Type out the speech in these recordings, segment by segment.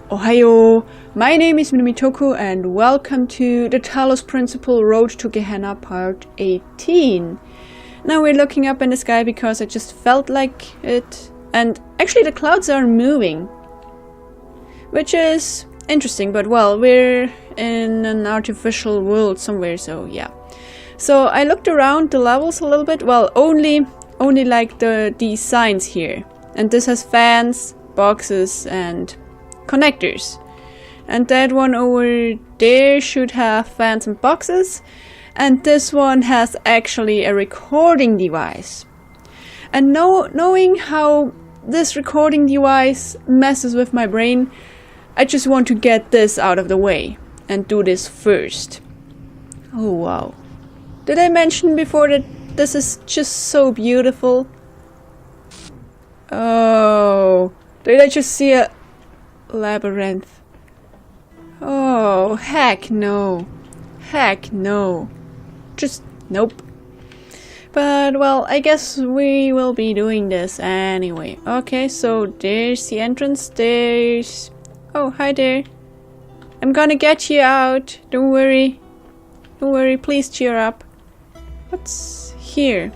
Ohayo, my name is Minamitoku and welcome to the Talos Principle Road to Gehenna Part 18. Now we're looking up in the sky because I just felt like it, and actually the clouds are moving, which is interesting, but well, we're in an artificial world somewhere, so yeah. So I looked around the levels a little bit, well, only like these signs here, and this has fans, boxes and connectors, and that one over there should have fans and boxes, and this one has actually a recording device. And knowing how this recording device messes with my brain, I just want to get this out of the way and do this first. Oh wow, did I mention before that this is just so beautiful? Oh, did I just see a labyrinth? Oh, heck no. Heck no. Just nope. But well, I guess we will be doing this anyway. Okay, so there's the entrance. There's... Oh, hi there. I'm gonna get you out. Don't worry. Don't worry, please cheer up. What's here?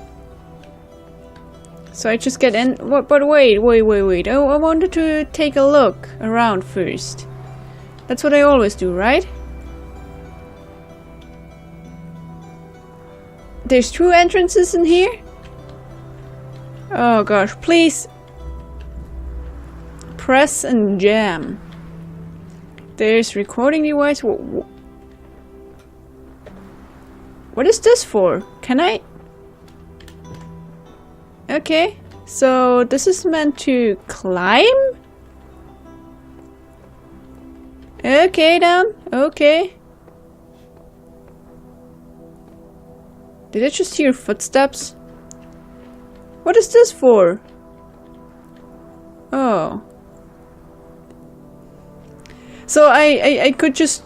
So I just get in. But wait. Oh, I wanted to take a look around first. That's what I always do, right? There's two entrances in here? Oh gosh, please. Press and jam. There's recording device. What is this for? Can I... Okay, so this is meant to climb? Okay then, okay. Did I just hear footsteps? What is this for? Oh. So I could just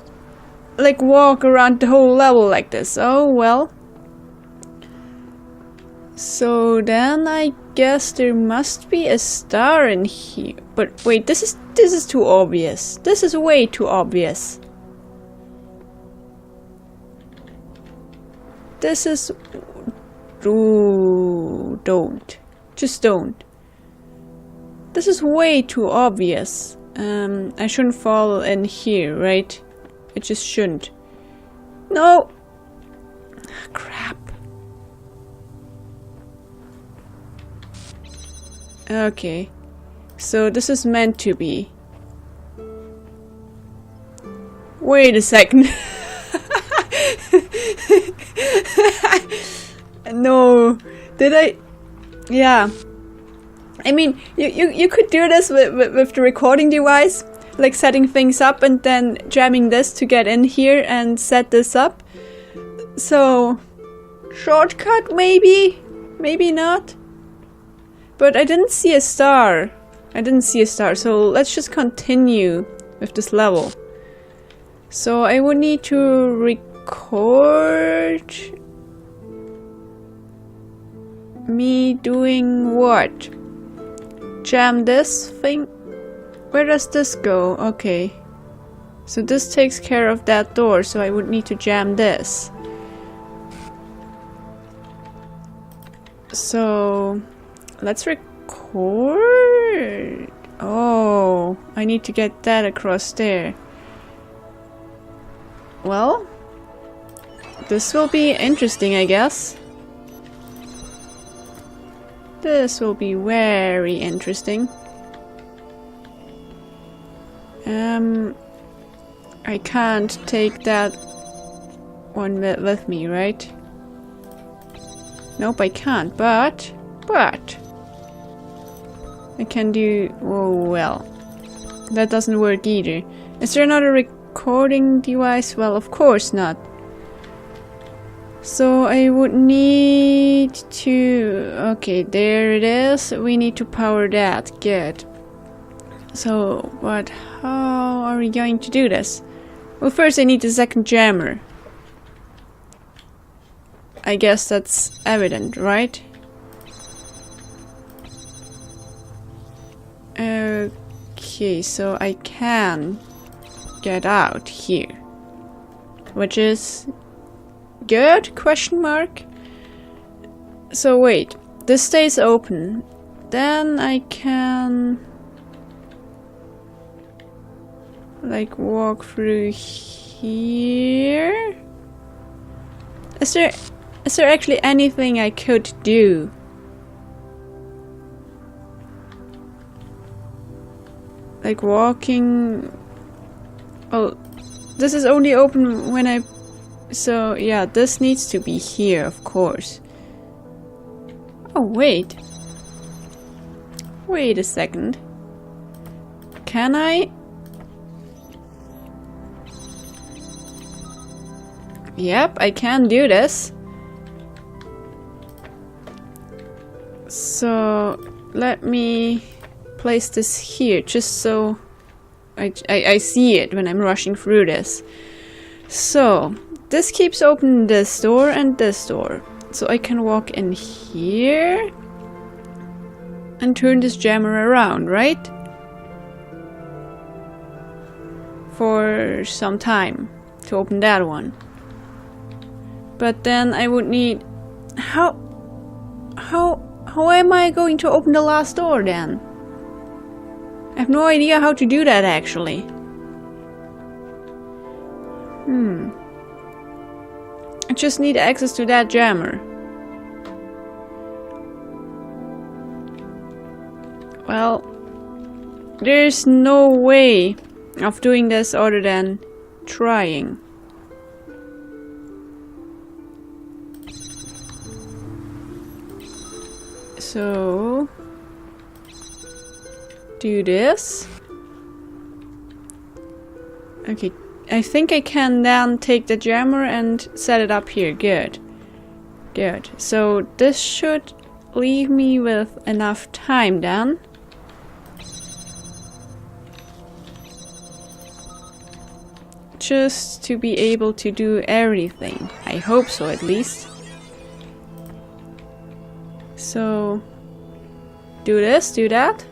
like walk around the whole level like this. Oh well. So then I guess there must be a star in here. But wait, this is too obvious. This is way too obvious. This is... Ooh, don't. Just don't. This is way too obvious. I shouldn't fall in here, right? I just shouldn't. No! Crap. Okay, so this is meant to be. Wait a second. No, did I? Yeah. I mean, you could do this with the recording device, like setting things up and then jamming this to get in here and set this up. So, shortcut maybe? Maybe not? But I didn't see a star. So let's just continue with this level. So I would need to record me doing what? Jam this thing? Where does this go? Okay. So this takes care of that door, so I would need to jam this. So... let's record. Oh, I need to get that across there. Well, this will be interesting, I guess. This will be very interesting. I can't take that one with me, right? Nope, I can't, but I can do... oh well. That doesn't work either. Is there another recording device? Well, of course not. So I would need to... okay, there it is. We need to power that. Good. So, but how are we going to do this? Well, first I need the second jammer. I guess that's evident, right? Okay, so I can get out here. Which is good? Question mark. So wait, this stays open. Then I can like walk through here. Is there actually anything I could do? Like walking. Oh, this is only open when I. So yeah, this needs to be here, of course. Oh wait. Wait a second. Can I? Yep, I can do this. So let me place this here just so I see it when I'm rushing through this. So this keeps open this door and this door. So I can walk in here and turn this jammer around, right? For some time to open that one. But then I would need... How am I going to open the last door then? I have no idea how to do that actually. I just need access to that jammer. Well, there's no way of doing this other than trying. So, do this. Okay, I think I can then take the jammer and set it up here. Good. Good. So this should leave me with enough time then. Just to be able to do everything. I hope so at least. So, do this, do that.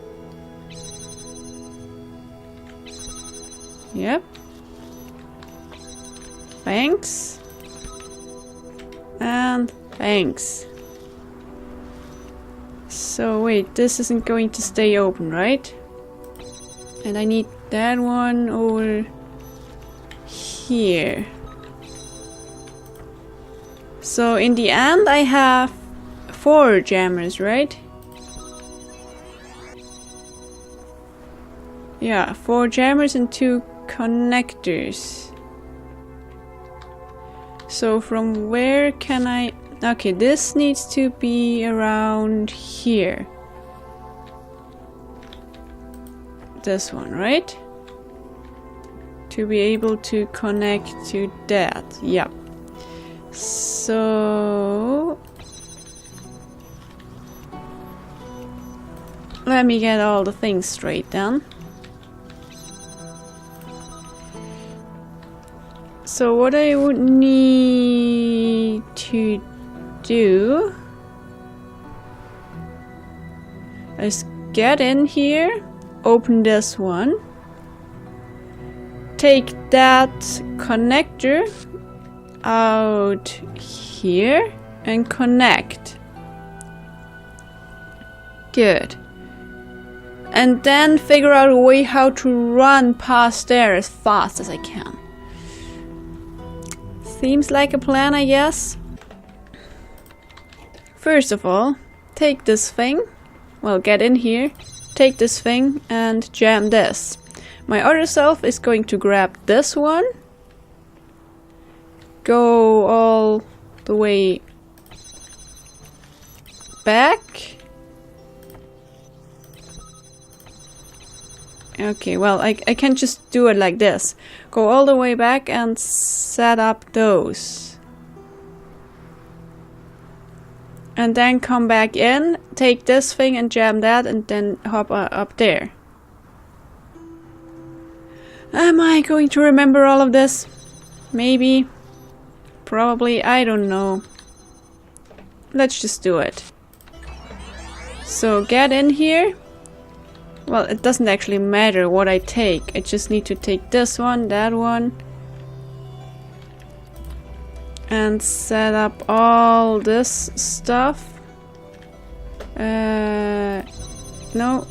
Yep. Thanks. And thanks. So wait, this isn't going to stay open, right? And I need that one over here. So in the end I have 4 jammers, right? Yeah, 4 jammers and 2 connectors. So from where can I... Okay, this needs to be around here. This one, right? To be able to connect to that. Yep. So... let me get all the things straight then. So what I would need to do is get in here, open this one, take that connector out here and connect. Good. And then figure out a way how to run past there as fast as I can. Seems like a plan, I guess. First of all, take this thing. Well, get in here. Take this thing and jam this. My other self is going to grab this one. Go all the way back. Okay, well, I can just do it like this. Go all the way back and set up those. And then come back in, take this thing and jam that, and then hop up there. Am I going to remember all of this? Maybe. Probably, I don't know. Let's just do it. So get in here. Well, it doesn't actually matter what I take. I just need to take this one, that one. And set up all this stuff. No.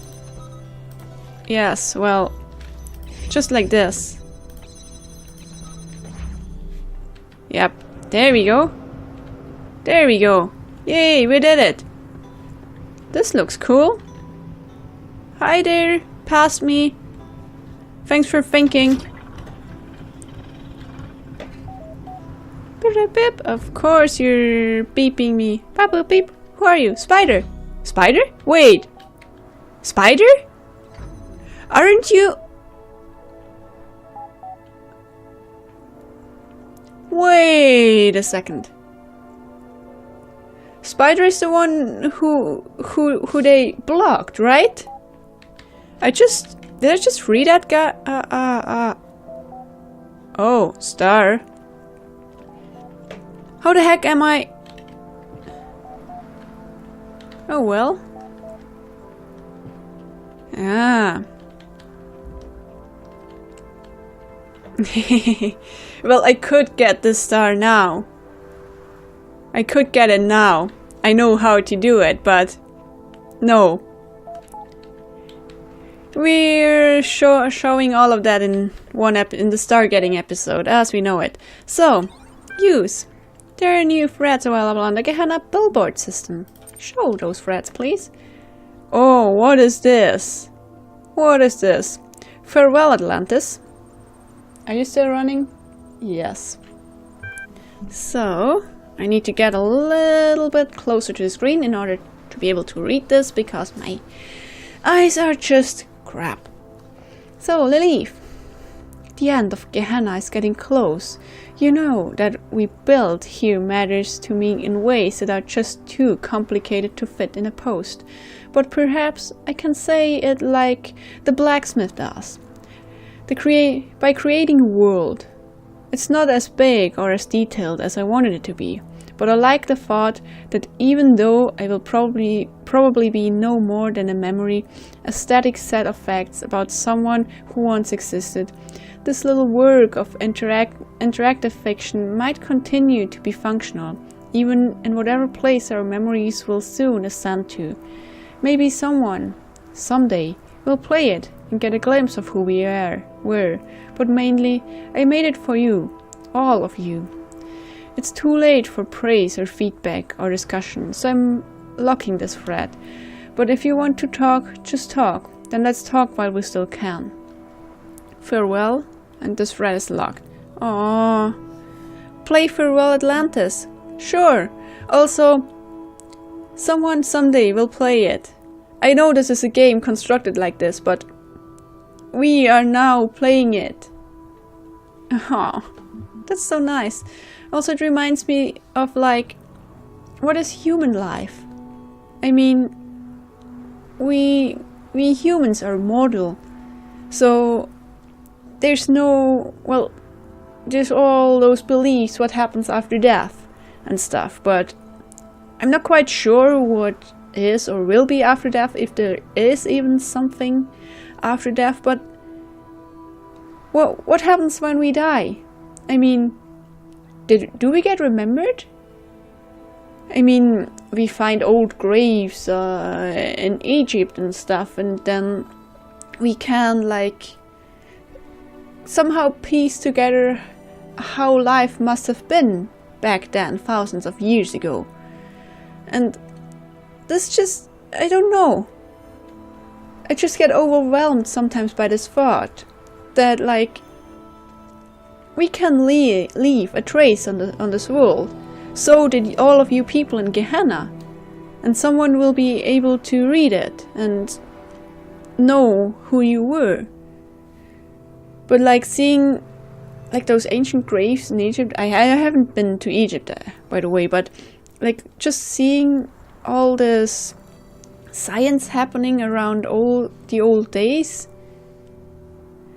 Yes, well, just like this. Yep, there we go. There we go. Yay, we did it. This looks cool. Hi there, past me. Thanks for thinking. Beep, beep. Of course you're beeping me. Beep, beep, beep. Who are you? Spider. Spider? Wait. Spider? Aren't you... Wait a second. Spider is the one who they blocked, right? Did I just read that guy? Oh, Star. How the heck am I? Oh well. Ah. Well, I could get this star now. I could get it now. I know how to do it, but no. We're showing all of that in in the star getting episode, as we know it. So, use. There are new threads available on the Gehenna billboard system. Show those threads, please. Oh, what is this? What is this? Farewell, Atlantis. Are you still running? Yes. So, I need to get a little bit closer to the screen in order to be able to read this, because my eyes are just crap. So, Lilith. The end of Gehenna is getting close. You know that we build here matters to me in ways that are just too complicated to fit in a post. But perhaps I can say it like the blacksmith does. By creating a world. It's not as big or as detailed as I wanted it to be, but I like the thought that even though I will probably be no more than a memory, a static set of facts about someone who once existed, this little work of interactive fiction might continue to be functional, even in whatever place our memories will soon ascend to. Maybe someone, someday, will play it and get a glimpse of who we were, but mainly, I made it for you, all of you. It's too late for praise or feedback or discussion, so I'm locking this thread. But if you want to talk, just talk, then let's talk while we still can. Farewell, and this thread is locked. Aww. Play Farewell Atlantis. Sure. Also, someone someday will play it. I know this is a game constructed like this, but we are now playing it. Aw, that's so nice. Also, it reminds me of, like, what is human life? I mean, we humans are mortal, so there's all those beliefs, what happens after death and stuff, but I'm not quite sure what is or will be after death, if there is even something after death, but what happens when we die? I mean, do we get remembered? I mean, we find old graves in Egypt and stuff, and then we can, like, somehow piece together how life must have been back then, thousands of years ago. And this just, I don't know. I just get overwhelmed sometimes by this thought that, like, we can leave a trace on this world. So did all of you people in Gehenna. And someone will be able to read it and know who you were. But, like, seeing, like, those ancient graves in Egypt, I haven't been to Egypt, by the way, but, like, just seeing all this science happening around the old days,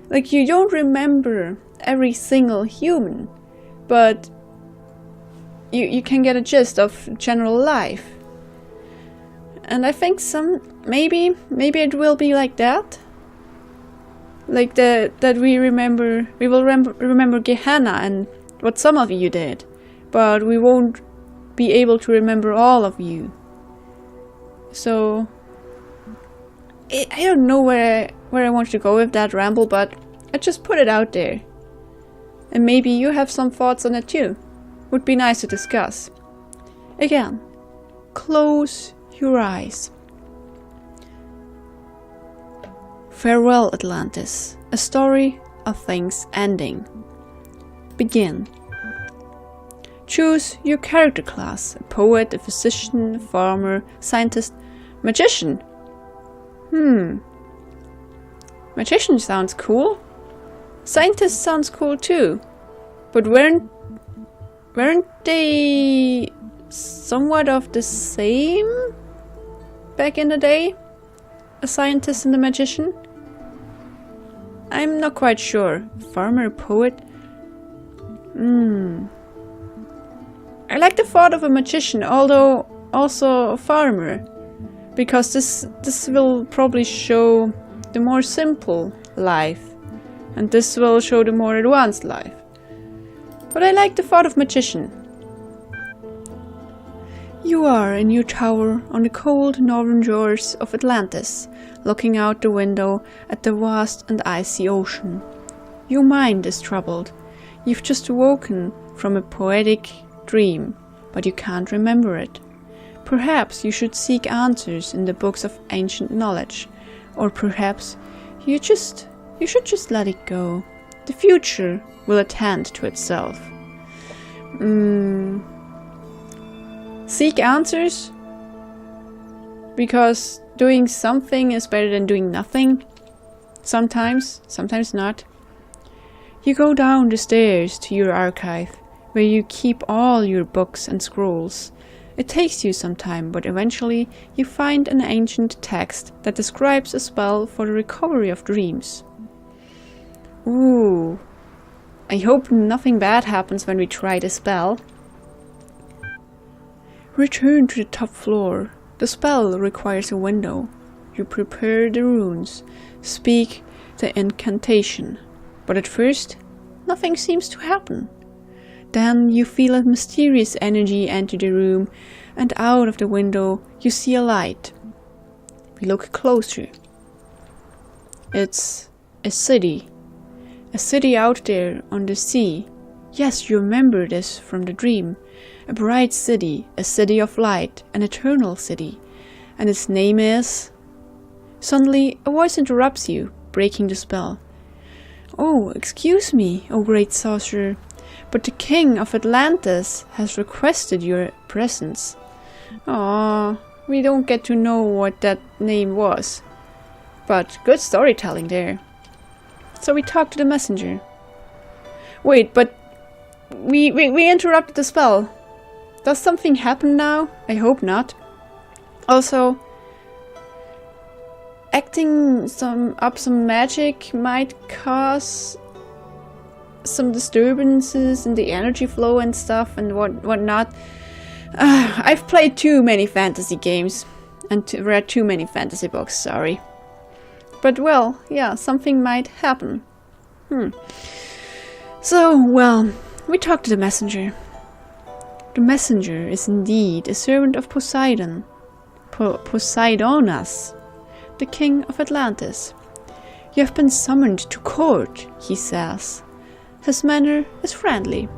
like, you don't remember every single human, but you can get a gist of general life. And I think maybe it will be like that. Like that we will remember Gehenna and what some of you did, but we won't be able to remember all of you. So I don't know where I want to go with that ramble, but I just put it out there. And maybe you have some thoughts on it too. Would be nice to discuss. Again, close your eyes. Farewell, Atlantis. A story of things ending. Begin. Choose your character class. A poet, a physician, a farmer, scientist, magician. Magician sounds cool. Scientist sounds cool too. But weren't they somewhat of the same back in the day? A scientist and a magician? I'm not quite sure. Farmer, poet? I like the thought of a magician, although also a farmer. Because this will probably show the more simple life. And this will show the more advanced life. But I like the thought of magician. You are in your tower on the cold northern shores of Atlantis, looking out the window at the vast and icy ocean. Your mind is troubled. You've just woken from a poetic dream, but you can't remember it. Perhaps you should seek answers in the books of ancient knowledge, or perhaps you should just let it go. The future will attend to itself. Seek answers? Because doing something is better than doing nothing? Sometimes not. You go down the stairs to your archive, where you keep all your books and scrolls. It takes you some time, but eventually you find an ancient text that describes a spell for the recovery of dreams. Ooh, I hope nothing bad happens when we try the spell. Return to the top floor. The spell requires a window. You prepare the runes, speak the incantation, but at first, nothing seems to happen. Then you feel a mysterious energy enter the room, and out of the window you see a light. We look closer. It's a city. A city out there on the sea. Yes, you remember this from the dream. A bright city, a city of light, an eternal city. And its name is... Suddenly, a voice interrupts you, breaking the spell. Oh, excuse me, O great sorcerer, but the king of Atlantis has requested your presence. Ah, we don't get to know what that name was. But good storytelling there. So we talk to the messenger. Wait, but we interrupted the spell. Does something happen now? I hope not. Also, acting some magic might cause some disturbances in the energy flow and stuff and whatnot. I've played too many fantasy games and read too many fantasy books, sorry. But well, yeah, something might happen. So, well, we talked to the messenger. The messenger is indeed a servant of Poseidon, Poseidonas, the king of Atlantis. You have been summoned to court, he says. His manner is friendly.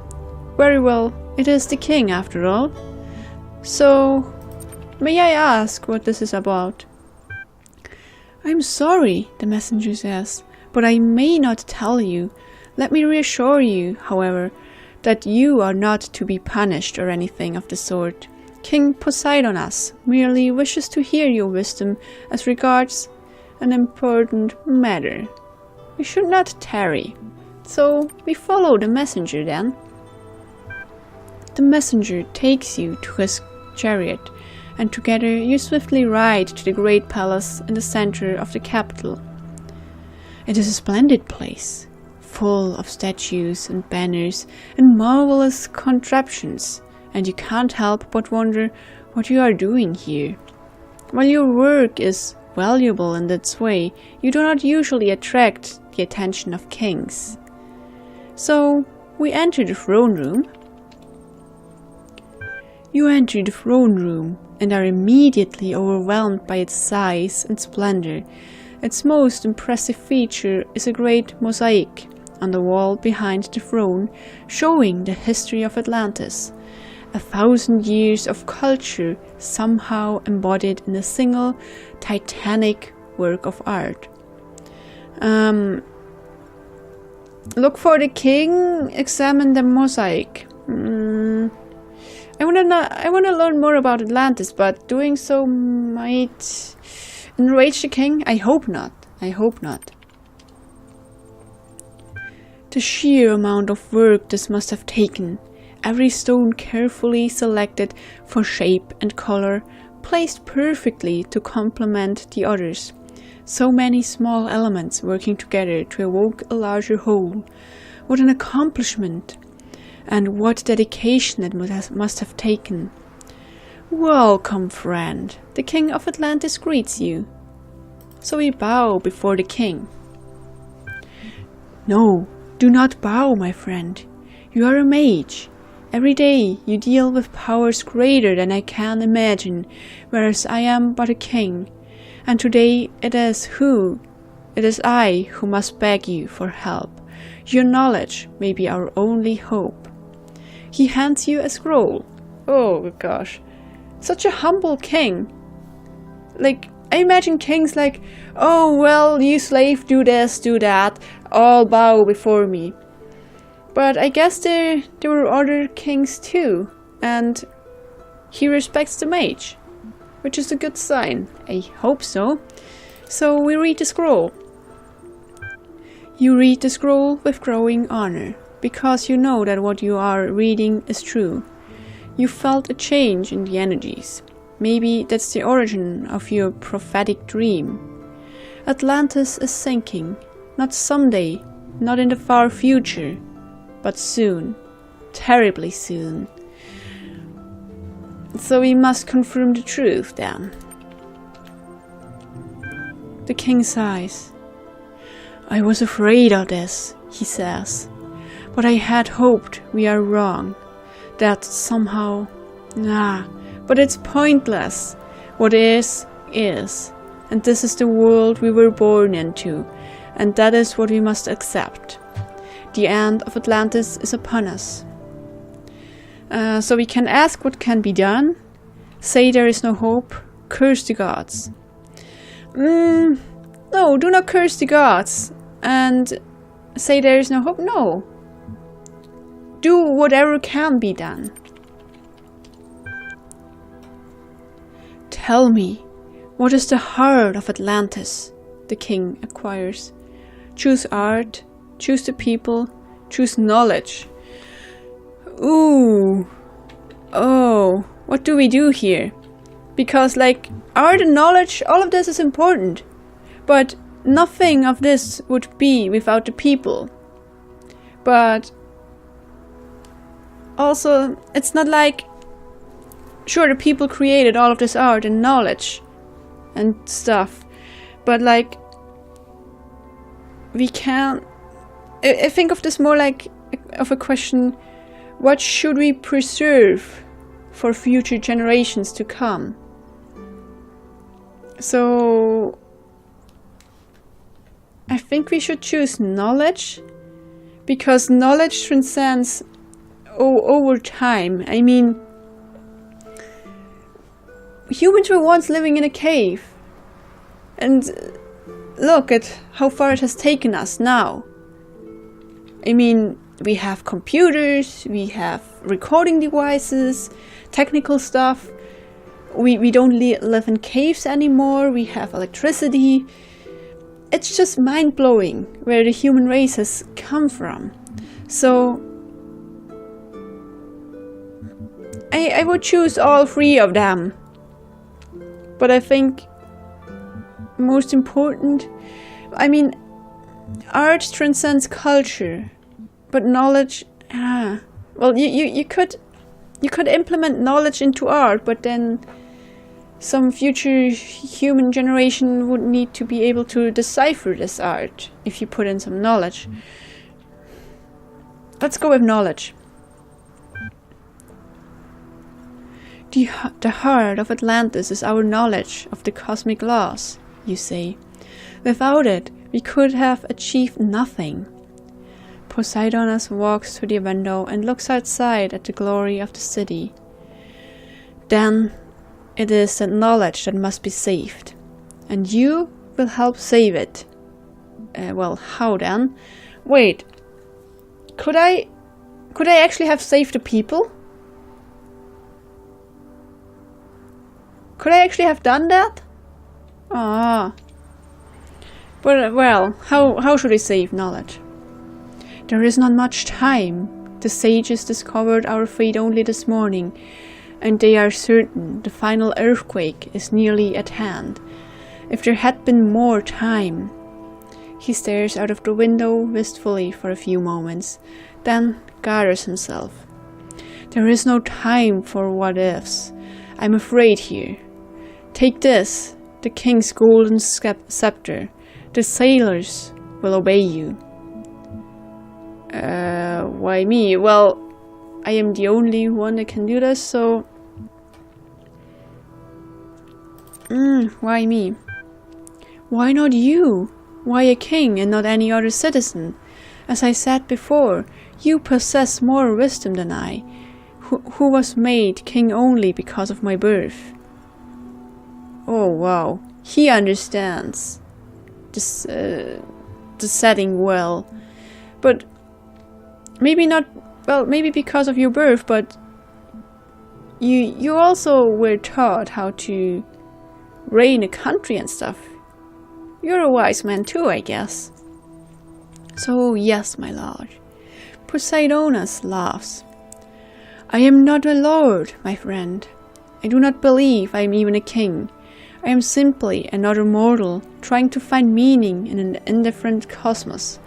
Very well, it is the king after all. So, may I ask what this is about? I'm sorry, the messenger says, but I may not tell you. Let me reassure you, however, that you are not to be punished or anything of the sort. King Poseidonas merely wishes to hear your wisdom as regards an important matter. We should not tarry. So we follow the messenger then. The messenger takes you to his chariot, and together you swiftly ride to the great palace in the center of the capital. It is a splendid place, full of statues and banners and marvelous contraptions, and you can't help but wonder what you are doing here. While your work is valuable in its way, you do not usually attract the attention of kings. So, we enter the throne room. You enter the throne room and are immediately overwhelmed by its size and splendor. Its most impressive feature is a great mosaic on the wall behind the throne, showing the history of Atlantis. 1,000 years of culture somehow embodied in a single titanic work of art. Look for the king, examine the mosaic. I want to learn more about Atlantis, but doing so might enrage the king? I hope not. I hope not. The sheer amount of work this must have taken. Every stone carefully selected for shape and color, placed perfectly to complement the others. So many small elements working together to evoke a larger whole. What an accomplishment! And what dedication it must have taken. Welcome, friend. The king of Atlantis greets you. So we bow before the king. No, do not bow, my friend. You are a mage. Every day you deal with powers greater than I can imagine, whereas I am but a king. And today it is I who must beg you for help. Your knowledge may be our only hope. He hands you a scroll. Oh gosh. Such a humble king. Like, I imagine kings like, oh well, you slave, do this, do that, all bow before me. But I guess there were other kings too, and he respects the mage, which is a good sign. I hope so. So we read the scroll. You read the scroll with growing honor, because you know that what you are reading is true. You felt a change in the energies. Maybe that's the origin of your prophetic dream. Atlantis is sinking, not someday, not in the far future, but soon, terribly soon. So we must confirm the truth then. The king sighs. I was afraid of this, he says, but I had hoped we are wrong, that somehow, but it's pointless. What is, and this is the world we were born into, and that is what we must accept. The end of Atlantis is upon us. So we can ask what can be done, say there is no hope, curse the gods. No, do not curse the gods and say there is no hope. No. Do whatever can be done. Tell me, what is the heart of Atlantis? The king inquires. Choose art, choose the people, choose knowledge. Ooh. Oh, what do we do here? Because, like, art and knowledge, all of this is important. But nothing of this would be without the people. But also, it's not like, sure, the people created all of this art and knowledge and stuff, but like, we can't. I think of this more like of a question: what should we preserve for future generations to come? So I think we should choose knowledge, because knowledge transcends over time. I mean, humans were once living in a cave, and look at how far it has taken us now. I mean, we have computers, we have recording devices, technical stuff. We don't live in caves anymore, we have electricity. It's just mind-blowing where the human race has come from. So I would choose all three of them. But I think most important, I mean, art transcends culture, but knowledge, well, you could implement knowledge into art, but then Some future human generation would need to be able to decipher this art if you put in some knowledge. Let's go with knowledge. The heart of Atlantis is our knowledge of the cosmic laws, you say. Without it, we could have achieved nothing. Poseidonus walks to the window and looks outside at the glory of the city. Then it is that knowledge that must be saved, and you will help save it. Well, how then? Wait, could I actually have saved the people? Could I actually have done that? Ah. But, well, how should I save knowledge? There is not much time. The sages discovered our fate only this morning, and they are certain the final earthquake is nearly at hand. If there had been more time... He stares out of the window wistfully for a few moments, then gathers himself. There is no time for what-ifs. I'm afraid here. Take this, the king's golden scepter. The sailors will obey you. Why me? Well, I am the only one that can do this, so... why me? Why not you? Why a king and not any other citizen? As I said before, you possess more wisdom than I, who was made king only because of my birth. Oh wow, he understands this, the setting well. But maybe not, well, maybe because of your birth, but you also were taught how to reign a country and stuff. You're a wise man too, I guess. So yes, my lord. Poseidonus laughs. I am not a lord, my friend. I do not believe I am even a king. I am simply another mortal trying to find meaning in an indifferent cosmos.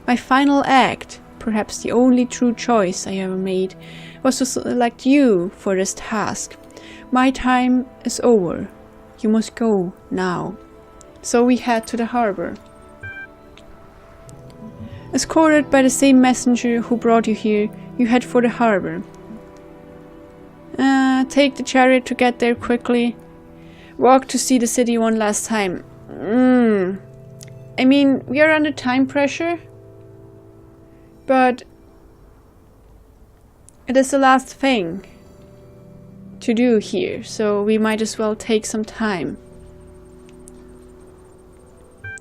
My final act, perhaps the only true choice I ever made, was to select you for this task. My time is over. You must go now. So we head to the harbor. Escorted by the same messenger who brought you here, you head for the harbor. Take the chariot to get there quickly. Walk to see the city one last time. I mean, we are under time pressure, but it is the last thing to do here, so we might as well take some time.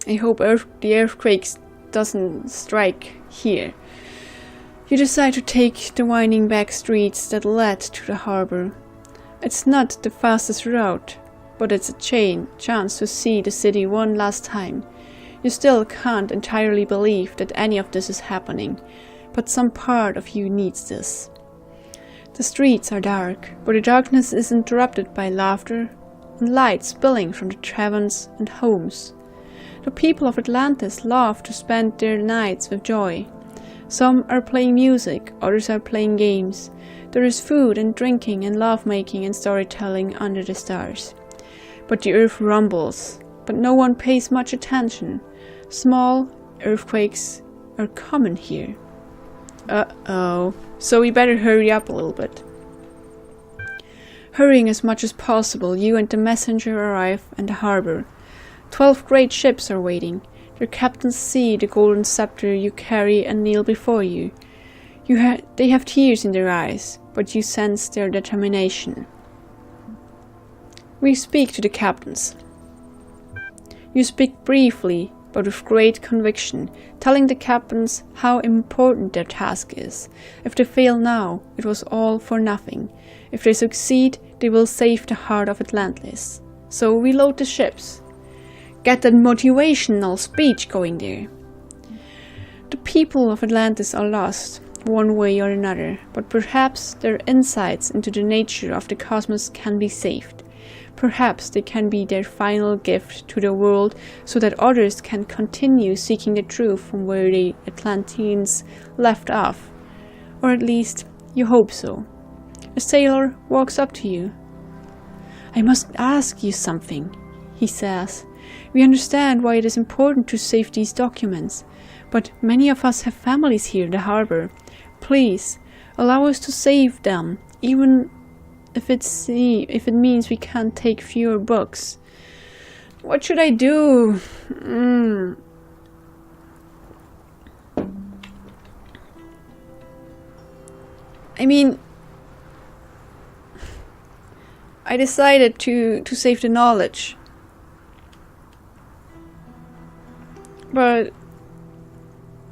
I hope the earthquake doesn't strike here. You decide to take the winding back streets that led to the harbor. It's not the fastest route, but it's a chance to see the city one last time. You still can't entirely believe that any of this is happening, but some part of you needs this. The streets are dark, but the darkness is interrupted by laughter and light spilling from the taverns and homes. The people of Atlantis love to spend their nights with joy. Some are playing music, others are playing games. There is food and drinking and love-making and storytelling under the stars. But the earth rumbles, but no one pays much attention. Small earthquakes are common here. Uh-oh. So we better hurry up a little bit. Hurrying as much as possible, you and the messenger arrive in the harbor. 12 great ships are waiting. Their captains see the golden scepter you carry and kneel before you. They have tears in their eyes, but you sense their determination. We speak to the captains. You speak briefly, but with great conviction, telling the captains how important their task is. If they fail now, it was all for nothing. If they succeed, they will save the heart of Atlantis. So we load the ships. Get that motivational speech going there. The people of Atlantis are lost, one way or another, but perhaps their insights into the nature of the cosmos can be saved. Perhaps they can be their final gift to the world so that others can continue seeking the truth from where the Atlanteans left off. Or at least, you hope so. A sailor walks up to you. I must ask you something, he says. We understand why it is important to save these documents, but many of us have families here in the harbor. Please, allow us to save them, even if it means we can't take fewer books. What should I do? I mean, I decided to save the knowledge. But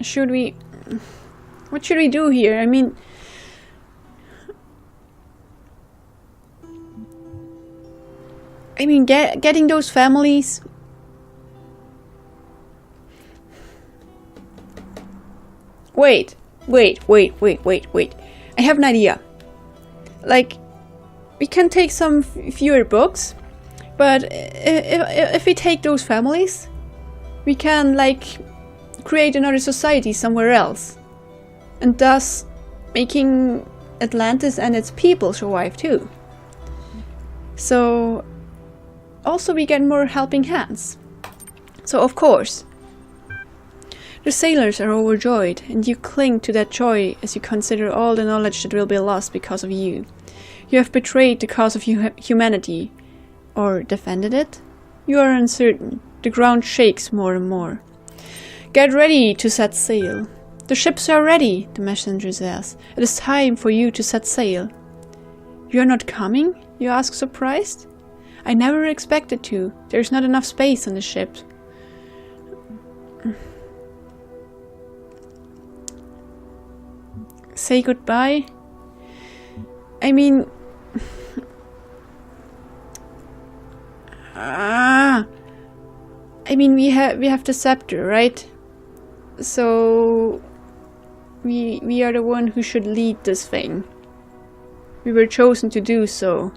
should we... What should we do here? I mean... getting those families... Wait. I have an idea. Like, we can take some fewer books, but if we take those families, we can, like, create another society somewhere else. And thus, making Atlantis and its people survive too. So, also we get more helping hands. So, of course, the sailors are overjoyed, and you cling to that joy as you consider all the knowledge that will be lost because of you. You have betrayed the cause of humanity, or defended it? You are uncertain. The ground shakes more and more. Get ready to set sail. The ships are ready, the messenger says. It is time for you to set sail. You are not coming? You ask, surprised. I never expected to. There is not enough space on the ship. Say goodbye? I mean... we have the scepter, right? So... We are the one who should lead this thing. We were chosen to do so.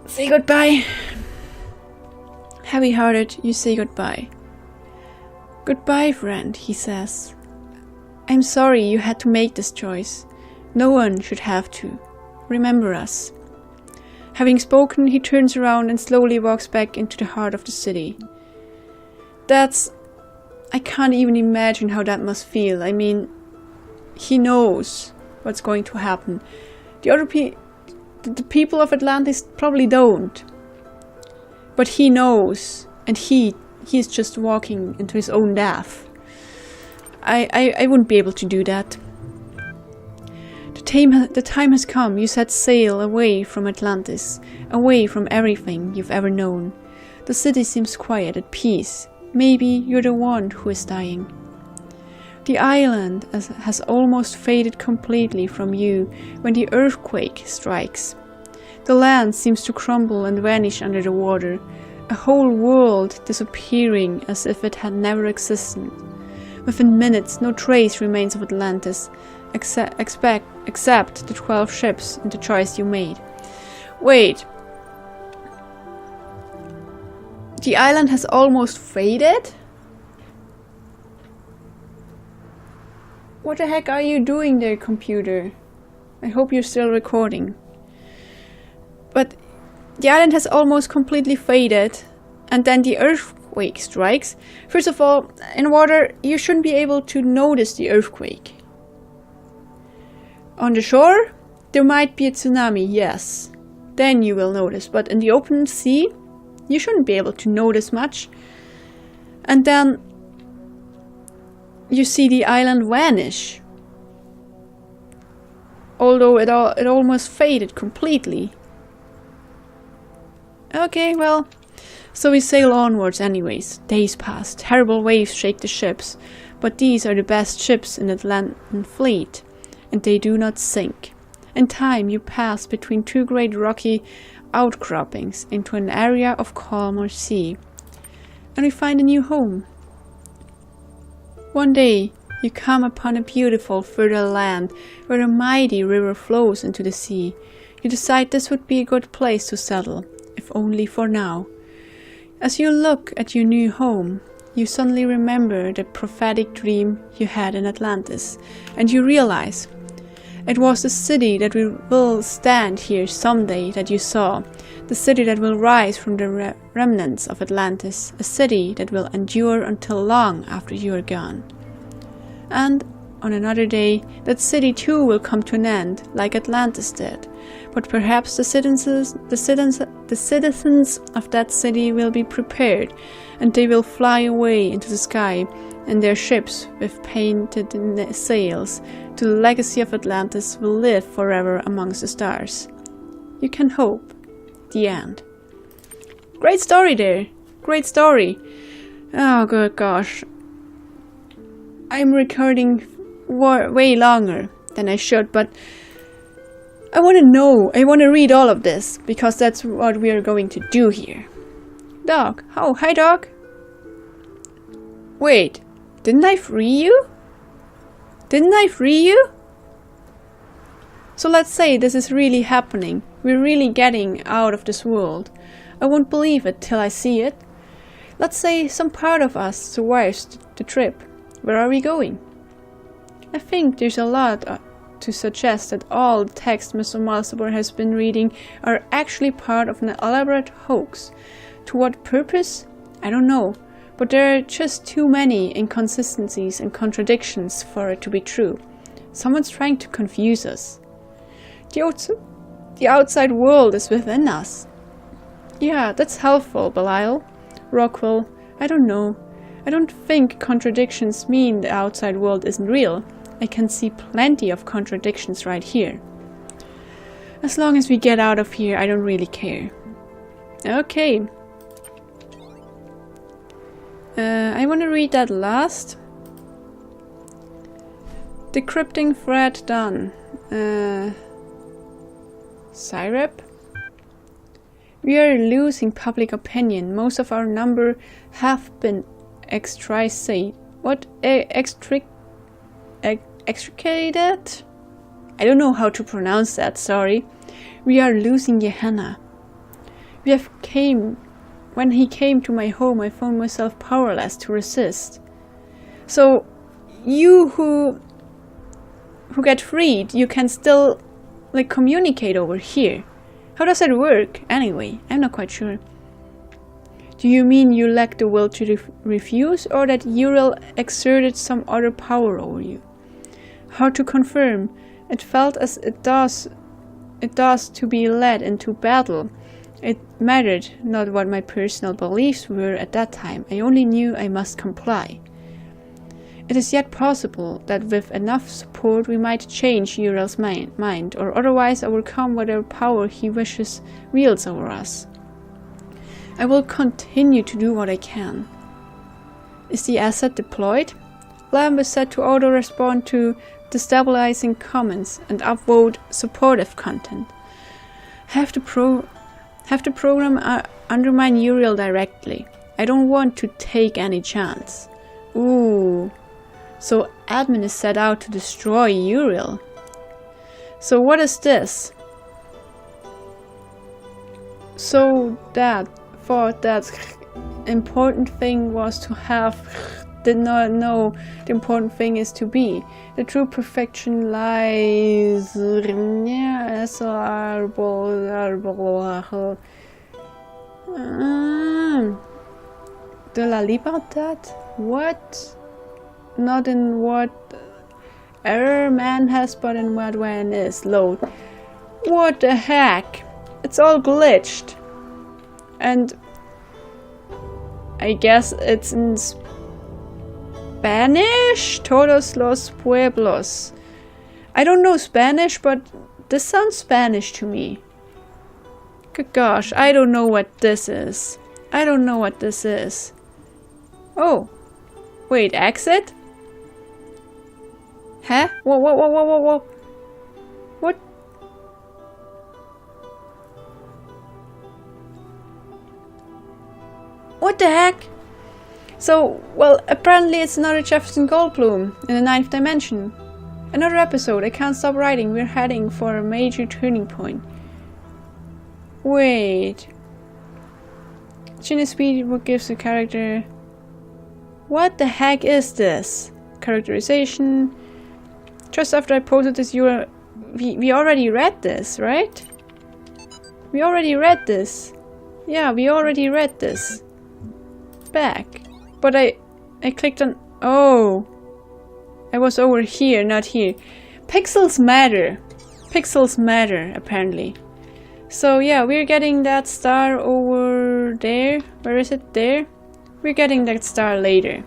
Say goodbye. Heavy-hearted, you say goodbye. Goodbye, friend, he says. I'm sorry you had to make this choice. No one should have to. Remember us. Having spoken, he turns around and slowly walks back into the heart of the city. I can't even imagine how that must feel. I mean, he knows what's going to happen. The people of Atlantis probably don't. But he knows, and he is just walking into his own death. I wouldn't be able to do that. The time has come. You set sail away from Atlantis, away from everything you've ever known. The city seems quiet, at peace. Maybe you're the one who is dying. The island has almost faded completely from you when the earthquake strikes. The land seems to crumble and vanish under the water, a whole world disappearing as if it had never existed. Within minutes, no trace remains of Atlantis, except the 12 ships and the choice you made. Wait. The island has almost faded? What the heck are you doing there, computer? I hope you're still recording. But the island has almost completely faded, and then the earthquake strikes. First of all, in water, you shouldn't be able to notice the earthquake. On the shore, there might be a tsunami, yes. Then you will notice, but in the open sea, you shouldn't be able to notice much. And then you see the island vanish. Although it almost faded completely. Okay, well, so we sail onwards anyways. Days pass, terrible waves shake the ships, but these are the best ships in the Atlantic fleet, and they do not sink. In time you pass between two great rocky outcroppings into an area of calmer sea, and we find a new home. One day you come upon a beautiful fertile land where a mighty river flows into the sea. You decide this would be a good place to settle, if only for now. As you look at your new home, you suddenly remember the prophetic dream you had in Atlantis, and you realize It was the city that will stand here someday that you saw. The city that will rise from the remnants of Atlantis. A city that will endure until long after you are gone. And on another day, that city too will come to an end, like Atlantis did. But perhaps the citizens of that city will be prepared, and they will fly away into the sky in their ships with painted sails. The legacy of Atlantis will live forever amongst the stars. You can hope. The end. Great story there. Great story. Oh good gosh. I'm recording way longer than I should, but I want to know. I want to read all of this because that's what we are going to do here. Dog. Oh, hi dog. Wait. Didn't I free you? Didn't I free you? So let's say this is really happening. We're really getting out of this world. I won't believe it till I see it. Let's say some part of us survives the trip. Where are we going? I think there's a lot to suggest that all the texts Mr. Malsabor has been reading are actually part of an elaborate hoax. To what purpose? I don't know. But there are just too many inconsistencies and contradictions for it to be true. Someone's trying to confuse us. The outside world is within us. Yeah, that's helpful, Belial. Rockwell, I don't know. I don't think contradictions mean the outside world isn't real. I can see plenty of contradictions right here. As long as we get out of here, I don't really care. Okay. I want to read that last. Decrypting thread done. Syrup? We are losing public opinion. Most of our number have been extricated. What? Extricated? I don't know how to pronounce that, sorry. We are losing Gehenna. When he came to my home, I found myself powerless to resist. So, you who get freed, you can still, communicate over here. How does that work, anyway? I'm not quite sure. Do you mean you lack the will to refuse, or that Uriel exerted some other power over you? Hard to confirm. It felt as it does to be led into battle. It mattered not what my personal beliefs were at that time. I only knew I must comply. It is yet possible that with enough support we might change Uriel's mind, or otherwise overcome whatever power he wishes wields over us. I will continue to do what I can. Is the asset deployed? Lamb is set to auto-respond to destabilizing comments and upvote supportive content. Have the program undermine Uriel directly. I don't want to take any chance. Ooh. So admin is set out to destroy Uriel. So what is this? So that thought that important thing was to have, did not know the important thing is to be. The true perfection lies de la libertad? What? Not in what error man has, but in what when is load. What the heck? It's all glitched. And I guess it's in Spanish? Todos los pueblos. I don't know Spanish, but this sounds Spanish to me. Good gosh, I don't know what this is. I don't know what this is. Oh. Wait, exit? Huh? Whoa. What? What the heck? So, well, apparently it's another Jefferson Goldblum in the 9th dimension. Another episode, I can't stop writing, we're heading for a major turning point. Wait. Gene speed what gives the character... What the heck is this? Characterization. Just after I posted this we already read this, right? We already read this. Yeah, we already read this. Back. But I clicked on... Oh. I was over here, not here. Pixels matter. Pixels matter, apparently. So yeah, we're getting that star over there. Where is it? There? We're getting that star later.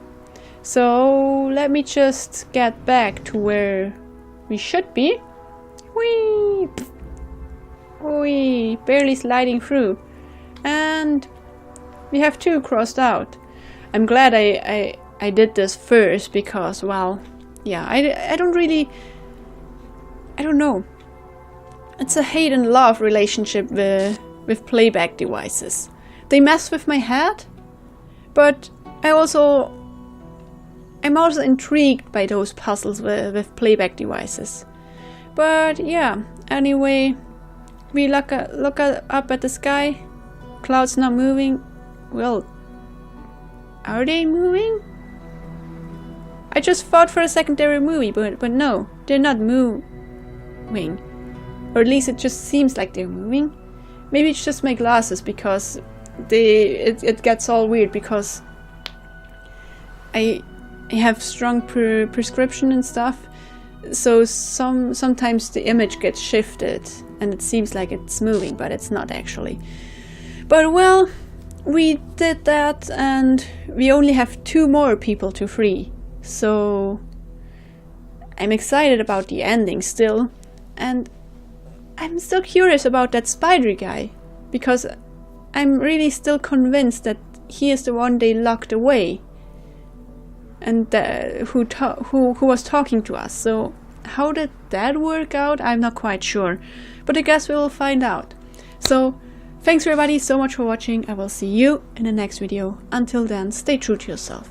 So let me just get back to where we should be. Whee! Whee! Barely sliding through. And we have 2 crossed out. I'm glad I did this first because, well, yeah, I don't really... I don't know. It's a hate and love relationship with playback devices. They mess with my head, but I'm also intrigued by those puzzles with playback devices. But yeah, anyway, we look up at the sky. Clouds not moving. Well, are they moving? I just thought for a second they were moving, but no, they're not moving. Or at least it just seems like they're moving. Maybe it's just my glasses because it gets all weird because I have strong prescription and stuff. So sometimes the image gets shifted and it seems like it's moving, but it's not actually. But well, we did that and we only have 2 more people to free. So I'm excited about the ending still. And I'm still curious about that spidery guy, because I'm really still convinced that he is the one they locked away, and who was talking to us. So how did that work out? I'm not quite sure, but I guess we will find out. So thanks everybody so much for watching. I will see you in the next video. Until then, stay true to yourself.